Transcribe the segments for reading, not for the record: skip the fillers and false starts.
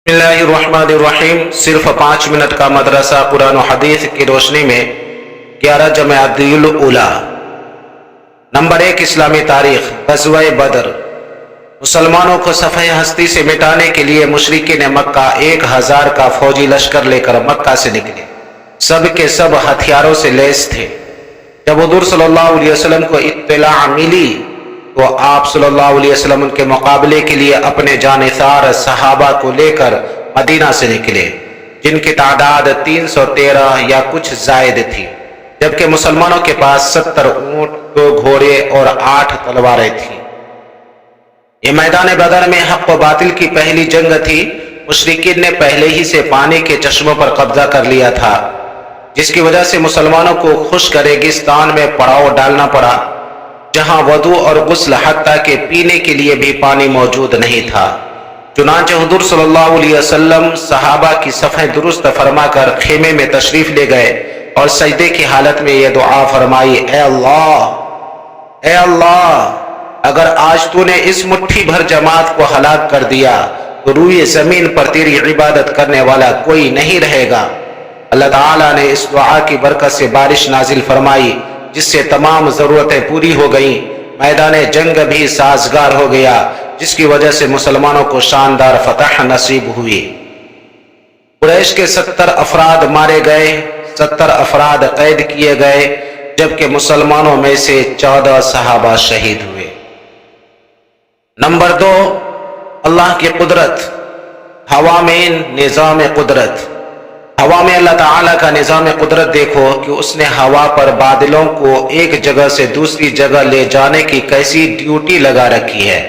بسم اللہ الرحمن الرحیم۔ صرف 5 منٹ کا مدرسہ قرآن و حدیث کی روشنی میں 11 جمادی الاولیٰ۔ نمبر 1، اسلامی تاریخ۔ غزوہ بدر۔ مسلمانوں کو صفحہ ہستی سے مٹانے کے لیے مشرکین مکہ 1000 کا فوجی لشکر لے کر مکہ سے نکلے۔ سب کے سب ہتھیاروں سے لیس تھے۔ جب حضور صلی اللہ علیہ وسلم کو اطلاع ملی تو آپ صلی اللہ علیہ وسلم ان کے مقابلے کے لیے اپنے جانثار صحابہ کو لے کر مدینہ سے نکلے، جن کی تعداد 313 یا کچھ زائد تھی، جبکہ مسلمانوں کے پاس 70 اونٹ، 2 گھوڑے اور 8 تلواریں تھیں۔ یہ میدان بدر میں حق و باطل کی پہلی جنگ تھی۔ مشرکین نے پہلے ہی سے پانی کے چشموں پر قبضہ کر لیا تھا، جس کی وجہ سے مسلمانوں کو خشک ریگستان میں پڑاؤ ڈالنا پڑا، جہاں وضو اور غسل حتیٰ کہ پینے کے لیے بھی پانی موجود نہیں تھا۔ چنانچہ حضور صلی اللہ علیہ وسلم صحابہ کی صفیں درست فرما کر خیمے میں تشریف لے گئے اور سجدے کی حالت میں یہ دعا فرمائی: اے اللہ، اگر آج تو نے اس مٹھی بھر جماعت کو ہلاک کر دیا تو روئے زمین پر تیری عبادت کرنے والا کوئی نہیں رہے گا۔ اللہ تعالیٰ نے اس دعا کی برکت سے بارش نازل فرمائی، جس سے تمام ضرورتیں پوری ہو گئیں۔ میدان جنگ بھی سازگار ہو گیا، جس کی وجہ سے مسلمانوں کو شاندار فتح نصیب ہوئی۔ قریش کے 70 افراد مارے گئے، 70 افراد قید کیے گئے، جبکہ مسلمانوں میں سے 14 صحابہ شہید ہوئے۔ نمبر 2، اللہ کی قدرت۔ ہوا میں نظام قدرت۔ ہوا میں اللہ تعالیٰ کا نظام قدرت دیکھو کہ اس نے ہوا پر بادلوں کو ایک جگہ سے دوسری جگہ لے جانے کی کیسی ڈیوٹی لگا رکھی ہے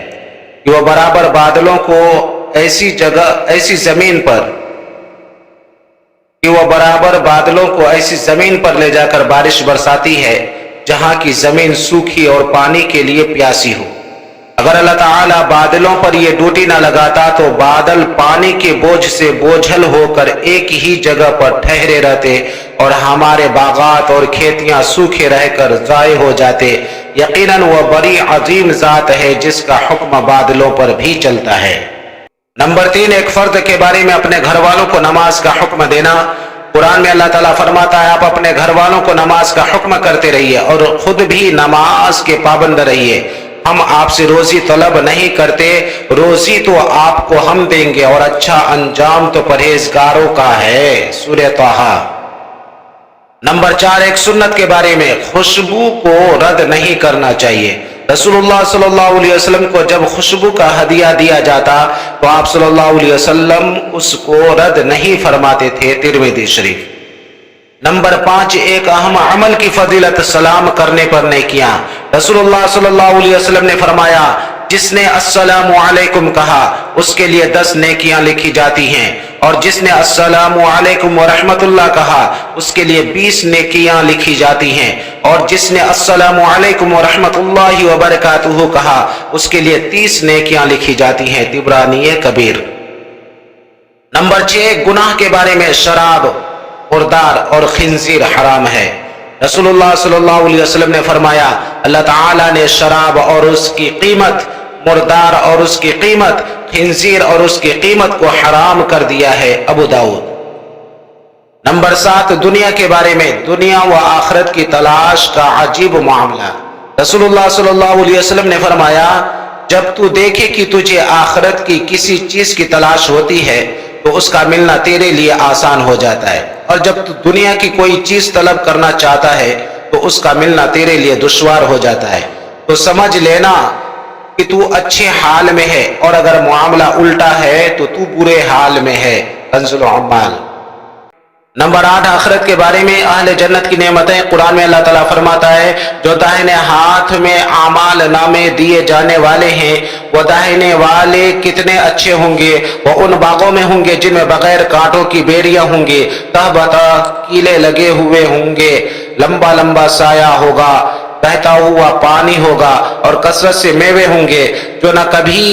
کہ وہ برابر بادلوں کو ایسی زمین پر لے جا کر بارش برساتی ہے جہاں کی زمین سوکھی اور پانی کے لیے پیاسی ہو۔ اگر اللہ تعالیٰ بادلوں پر یہ ڈیوٹی نہ لگاتا تو بادل پانی کے بوجھ سے بوجھل ہو کر ایک ہی جگہ پر ٹھہرے رہتے اور ہمارے باغات اور کھیتیاں سوکھے رہ کر ضائع ہو جاتے۔ یقیناً وہ بڑی عظیم ذات ہے جس کا حکم بادلوں پر بھی چلتا ہے۔ نمبر 3، ایک فرد کے بارے میں اپنے گھر والوں کو نماز کا حکم دینا۔ قرآن میں اللہ تعالیٰ فرماتا ہے، آپ اپنے گھر والوں کو نماز کا حکم کرتے رہیے اور خود بھی نماز کے پابند رہیے۔ ہم آپ سے روزی طلب نہیں کرتے، روزی تو آپ کو ہم دیں گے اور اچھا انجام تو پرہیزگاروں کا ہے۔ سورہ طٰہٰ۔ نمبر 4، ایک سنت کے بارے میں، خوشبو کو رد نہیں کرنا چاہیے۔ رسول اللہ صلی اللہ علیہ وسلم کو جب خوشبو کا ہدیہ دیا جاتا تو آپ صلی اللہ علیہ وسلم اس کو رد نہیں فرماتے تھے۔ ترمذی شریف۔ نمبر 5، ایک اہم عمل کی فضیلت، سلام کرنے پر نیکیاں۔ رسول اللہ صلی اللہ علیہ وسلم نے فرمایا، جس نے السلام علیکم کہا اس کے لیے 10 نیکیاں لکھی جاتی ہیں، اور جس نے السلام علیکم ورحمۃ اللہ کہا اس کے لیے 20 نیکیاں لکھی جاتی ہیں، اور جس نے السلام علیکم ورحمۃ اللہ وبرکاتہ کہا اس کے لیے 30 نیکیاں لکھی جاتی ہیں۔ طبرانی کبیر۔ نمبر 6، گناہ کے بارے میں، شراب، مردار اور خنزیر حرام ہے۔ رسول اللہ صلی اللہ علیہ وسلم نے فرمایا، اللہ تعالیٰ نے شراب اور اس کی قیمت، مردار اور اس کی قیمت، خنزیر اور اس کی قیمت کو حرام کر دیا ہے۔ ابو داؤد۔ نمبر 7، دنیا کے بارے میں، دنیا و آخرت کی تلاش کا عجیب معاملہ۔ رسول اللہ صلی اللہ علیہ وسلم نے فرمایا، جب تو دیکھے کہ تجھے آخرت کی کسی چیز کی تلاش ہوتی ہے تو اس کا ملنا تیرے لیے آسان ہو جاتا ہے، اور جب تو دنیا کی کوئی چیز طلب کرنا چاہتا ہے تو اس کا ملنا تیرے لیے دشوار ہو جاتا ہے۔ تو سمجھ لینا کہ تو اچھے حال میں ہے، اور اگر معاملہ الٹا ہے تو تو برے حال میں ہے۔ کنز العمال۔ نمبر 8، آخرت کے بارے میں، اہل جنت کی نعمتیں۔ قرآن میں اللہ تعالیٰ فرماتا ہے، جو داہنے ہاتھ میں اعمال نامے دیے جانے والے ہیں وہ داہنے والے کتنے اچھے ہوں گے، وہ ان باغوں میں ہوں گے جن میں بغیر کانٹوں کی بیریاں ہوں گی، تہبتا کیلے لگے ہوئے ہوں گے، لمبا لمبا سایہ ہوگا، بہتا ہوا پانی ہوگا، اور کثرت سے میوے ہوں گے جو نہ کبھی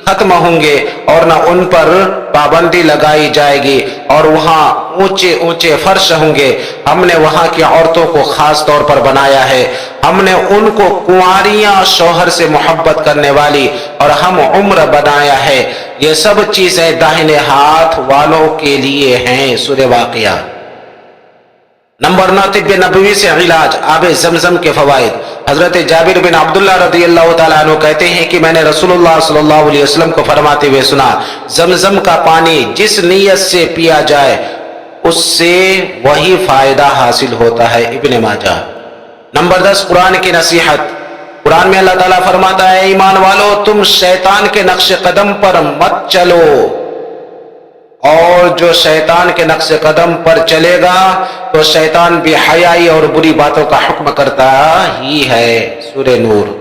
ختم ہوں گے اور نہ ان پر پابندی لگائی جائے گی، اور وہاں اونچے اونچے فرش ہوں گے۔ ہم نے وہاں کی عورتوں کو خاص طور پر بنایا ہے، ہم نے ان کو کنواریاں شوہر سے محبت کرنے والی اور ہم عمر بنایا ہے۔ یہ سب چیزیں داہنے ہاتھ والوں کے لیے ہیں۔ سورہ واقعہ۔ نمبر 9، طب نبوی سے علاج، آب زمزم کے فوائد۔ حضرت جابر بن عبداللہ رضی اللہ تعالیٰ عنہ کہتے ہیں کہ میں نے رسول اللہ صلی اللہ علیہ وسلم کو فرماتے ہوئے سنا، زمزم کا پانی جس نیت سے پیا جائے اس سے وہی فائدہ حاصل ہوتا ہے۔ ابن ماجہ۔ نمبر 10، قرآن کی نصیحت۔ قرآن میں اللہ تعالیٰ فرماتا ہے، ایمان والو تم شیطان کے نقش قدم پر مت چلو، اور جو شیطان کے نقش قدم پر چلے گا تو شیطان بے حیائی اور بری باتوں کا حکم کرتا ہی ہے۔ سورہ نور۔